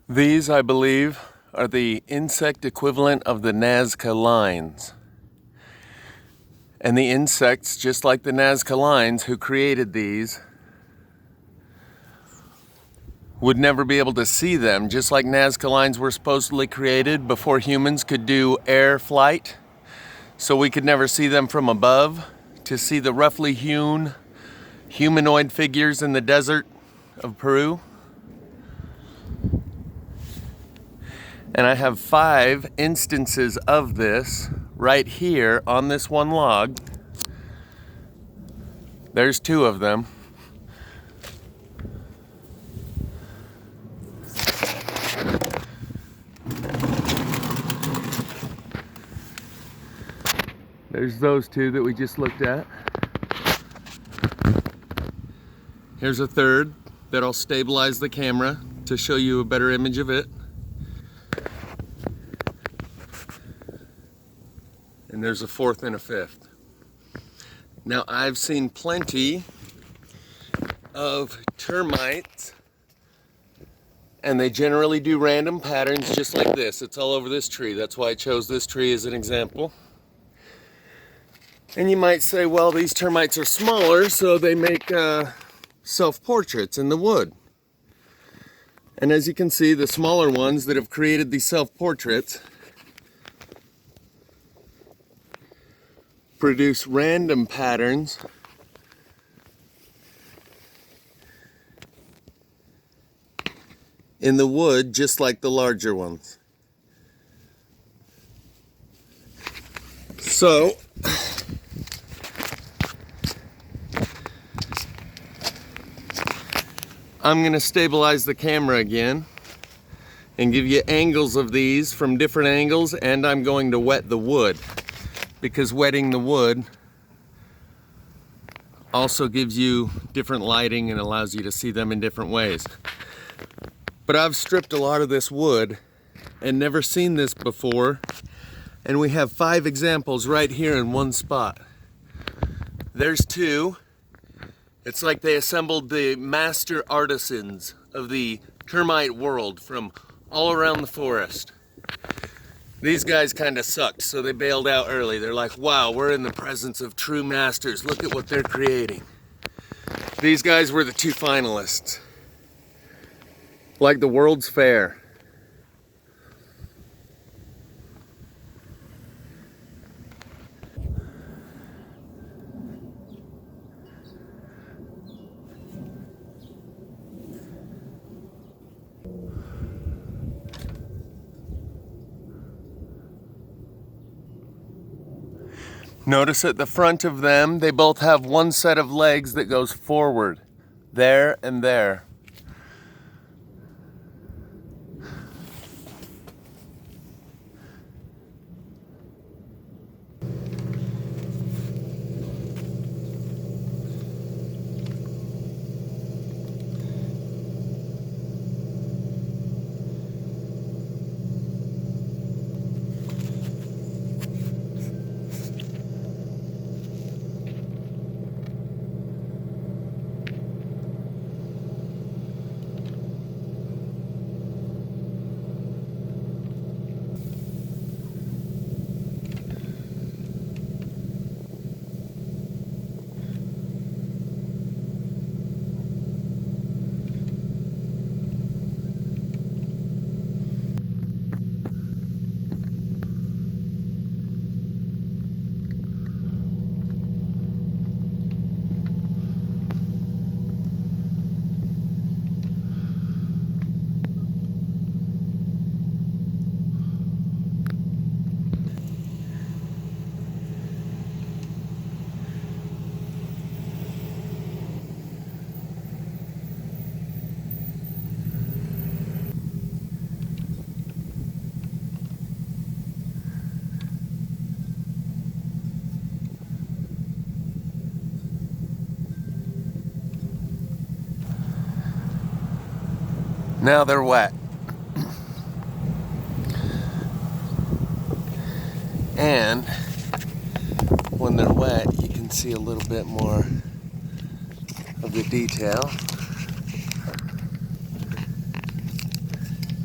These, I believe, are the insect equivalent of the Nazca Lines. And the insects, just like the Nazca Lines who created these, would never be able to see them, just like Nazca Lines were supposedly created before humans could do air flight. So we could never see them from above. To see the roughly hewn humanoid figures in the desert of Peru. And I have 5 instances of this right here on this one log. There's 2 of them. There's those 2 that we just looked at. Here's a third that I'll stabilize the camera to show you a better image of it. And there's a 4th and a 5th. Now I've seen plenty of termites, and they generally do random patterns just like this. It's all over this tree. That's why I chose this tree as an example. And you might say, well, these termites are smaller, so they make self-portraits in the wood. And as you can see, the smaller ones that have created these self-portraits produce random patterns in the wood, just like the larger ones. So, I'm going to stabilize the camera again and give you angles of these from different angles, and I'm going to wet the wood, because wetting the wood also gives you different lighting and allows you to see them in different ways. But I've stripped a lot of this wood and never seen this before, and we have 5 examples right here in one spot. There's 2. It's like they assembled the master artisans of the termite world from all around the forest. These guys kind of sucked, so they bailed out early. They're like, wow, we're in the presence of true masters. Look at what they're creating. These guys were the 2 finalists. Like the World's Fair. Notice at the front of them, they both have one set of legs that goes forward, there and there. Now they're wet. And when they're wet, you can see a little bit more of the detail.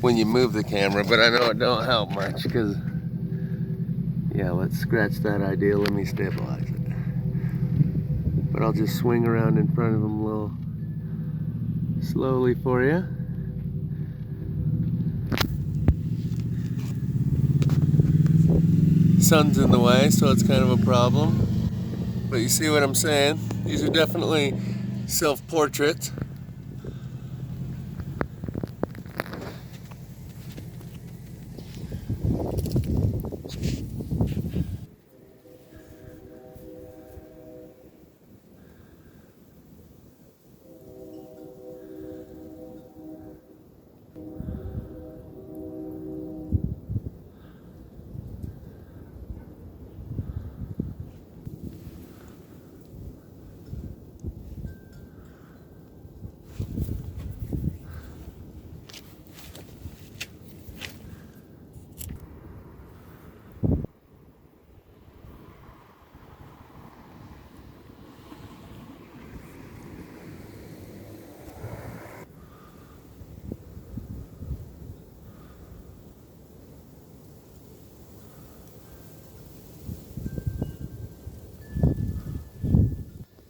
when you move the camera, but I know it don't help much because, yeah, let's scratch that idea. Let me stabilize it. But I'll just swing around in front of them a little slowly for you. Sun's in the way, so it's kind of a problem. But you see what I'm saying? These are definitely self-portraits.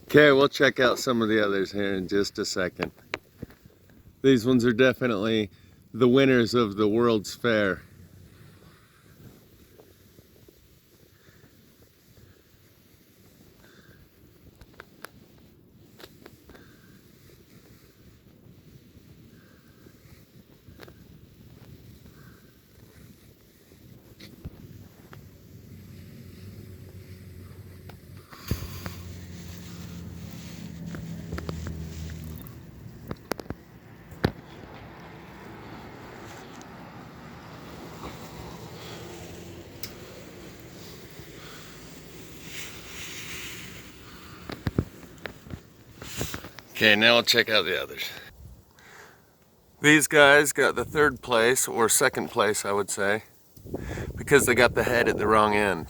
Okay, we'll check out some of the others here in just a second. These ones are definitely the winners of the World's Fair. Okay, now we'll check out the others. These guys got the third place, or second place I would say, because they got the head at the wrong end.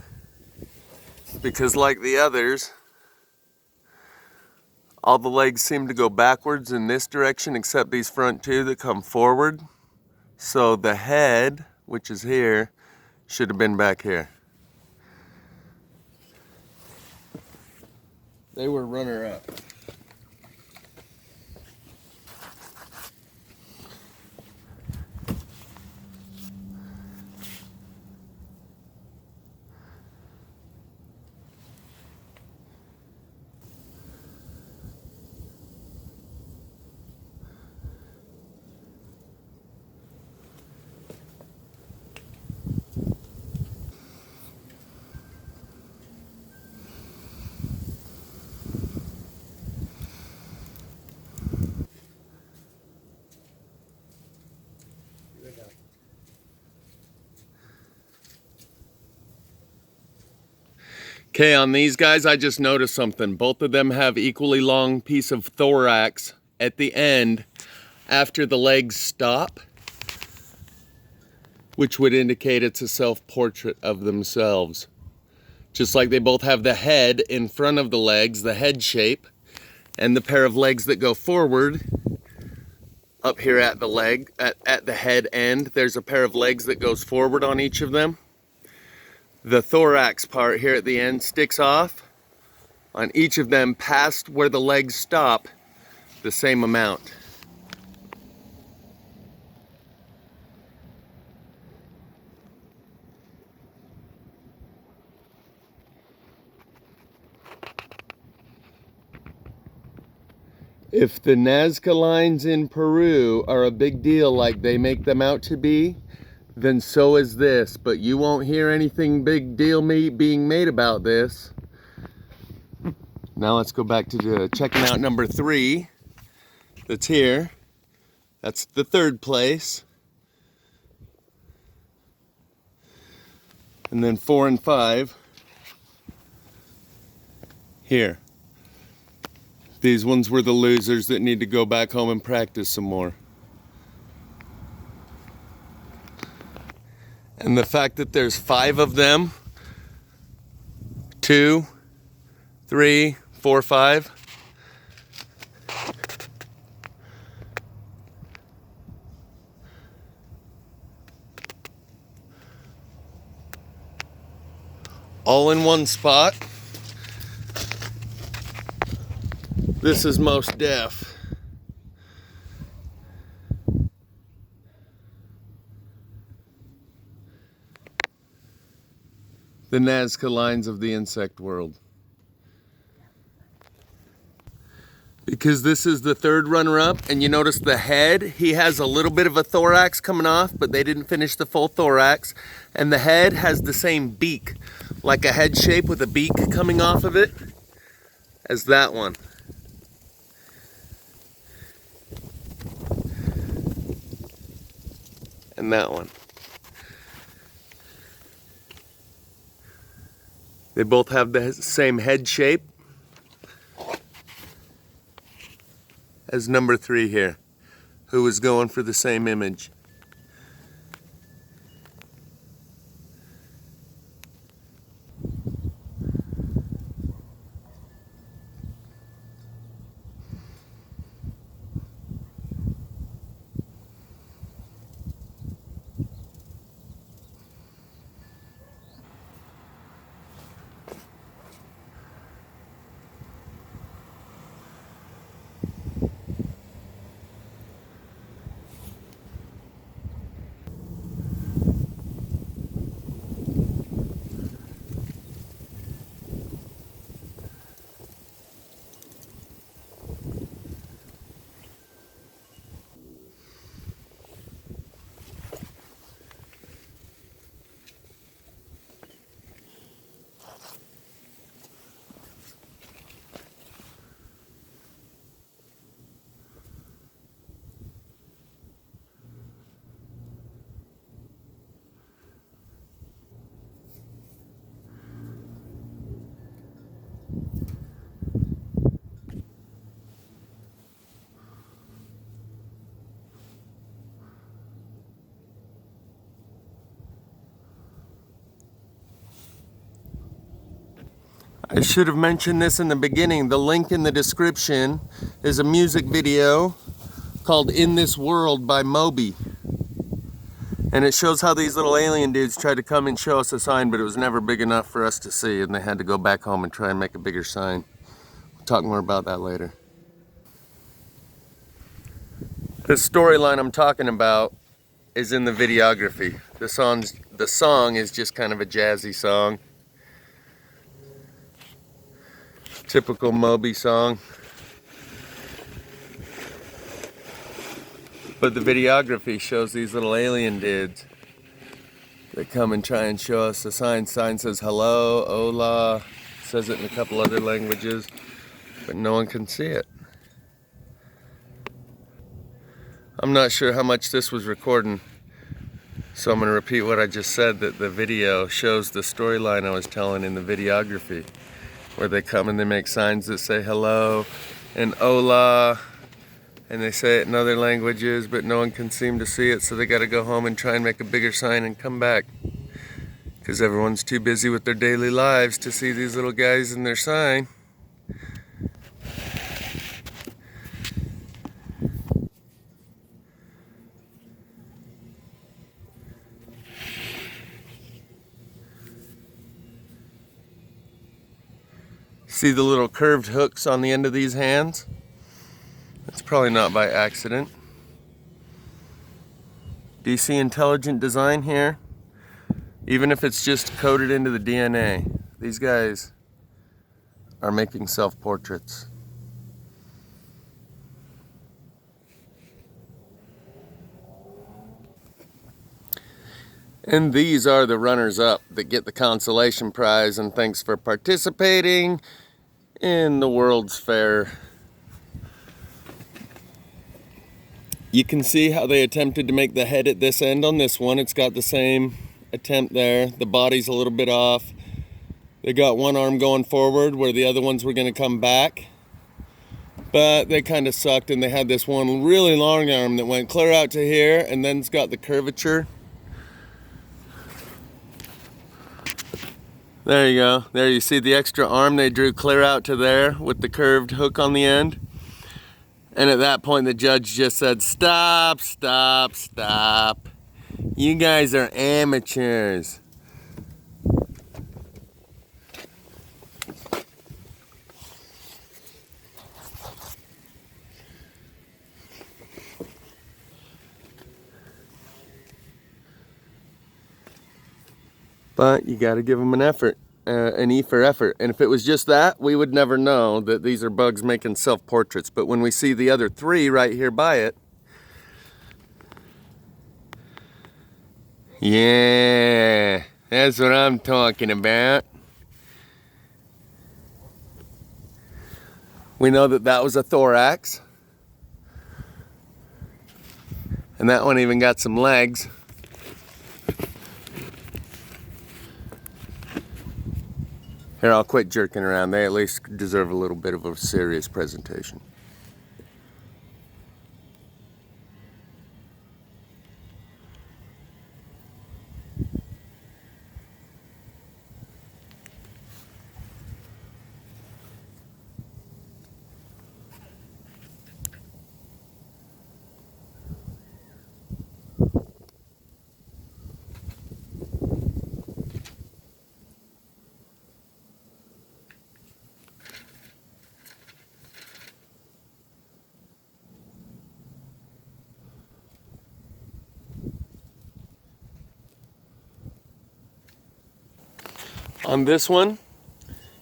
Because like the others, all the legs seem to go backwards in this direction except these front two that come forward. So the head, which is here, should have been back here. They were runner-up. Okay, on these guys, I just noticed something. Both of them have equally long piece of thorax at the end after the legs stop, which would indicate it's a self-portrait of themselves. Just like they both have the head in front of the legs, the head shape, and the pair of legs that go forward up here at the leg, at the head end, there's a pair of legs that goes forward on each of them. The thorax part here at the end sticks off on each of them past where the legs stop the same amount. If the Nazca Lines in Peru are a big deal like they make them out to be, then so is this, but you won't hear anything big deal being made about this. Now let's go back to checking out number 3 that's here. That's the third place. And then 4 and 5 here. These ones were the losers that need to go back home and practice some more. And the fact that there's 5 of them, 2, 3, 4, 5. all in one spot. This is most deaf. The Nazca Lines of the insect world. Because this is the third runner-up, and you notice the head, he has a little bit of a thorax coming off, but they didn't finish the full thorax. And the head has the same beak, like a head shape with a beak coming off of it, as that one. And that one. They both have the same head shape as number 3 here, who was going for the same image. I should have mentioned this in the beginning. The link in the description is a music video called In This World by Moby. And it shows how these little alien dudes tried to come and show us a sign, but it was never big enough for us to see, and they had to go back home and try and make a bigger sign. We'll talk more about that later. The storyline I'm talking about is in the videography. The song is just kind of a jazzy song. Typical Moby song. But the videography shows these little alien dudes that come and try and show us a sign. Sign says hello, hola, says it in a couple other languages, but no one can see it. I'm not sure how much this was recording, so I'm going to repeat what I just said, that the video shows the storyline I was telling in the videography, where they come and they make signs that say hello and hola, and they say it in other languages, but no one can seem to see it, so they got to go home and try and make a bigger sign and come back, because everyone's too busy with their daily lives to see these little guys in their sign. See the little curved hooks on the end of these hands? That's probably not by accident. Do you see intelligent design here? Even if it's just coded into the DNA, these guys are making self-portraits. And these are the runners-up that get the consolation prize, and thanks for participating in the World's Fair. You can see how they attempted to make the head at this end on this one. It's got the same attempt there. The body's a little bit off. They got one arm going forward where the other ones were going to come back. But they kind of sucked, and they had this one really long arm that went clear out to here, and then it's got the curvature. There you go. There you see the extra arm they drew clear out to there with the curved hook on the end. And at that point the judge just said, stop, stop, stop. You guys are amateurs. But you got to give them an effort, an E for effort. And if it was just that, we would never know that these are bugs making self-portraits. But when we see the other three right here by it, yeah, that's what I'm talking about. We know that that was a thorax. And that one even got some legs. Here, I'll quit jerking around. They at least deserve a little bit of a serious presentation. On this one,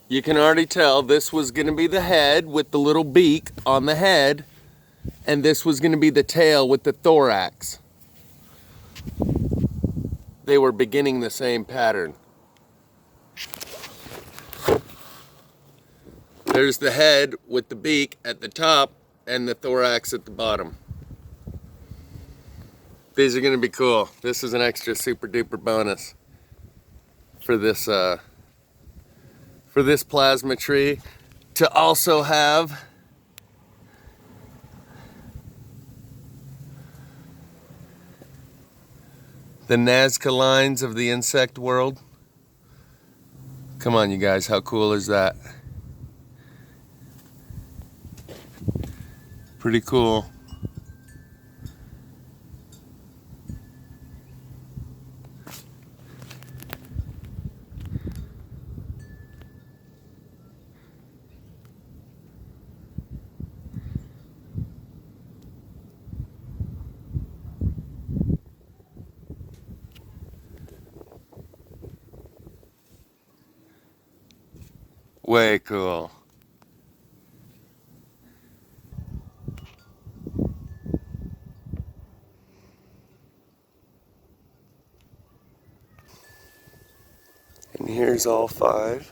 you can already tell this was going to be the head with the little beak on the head, and this was going to be the tail with the thorax. They were beginning the same pattern. There's the head with the beak at the top and the thorax at the bottom. These are going to be cool. This is an extra super duper bonus for this plasma tree, to also have the Nazca Lines of the insect world. Come on, you guys, how cool is that? Pretty cool. Way cool. And here's all 5.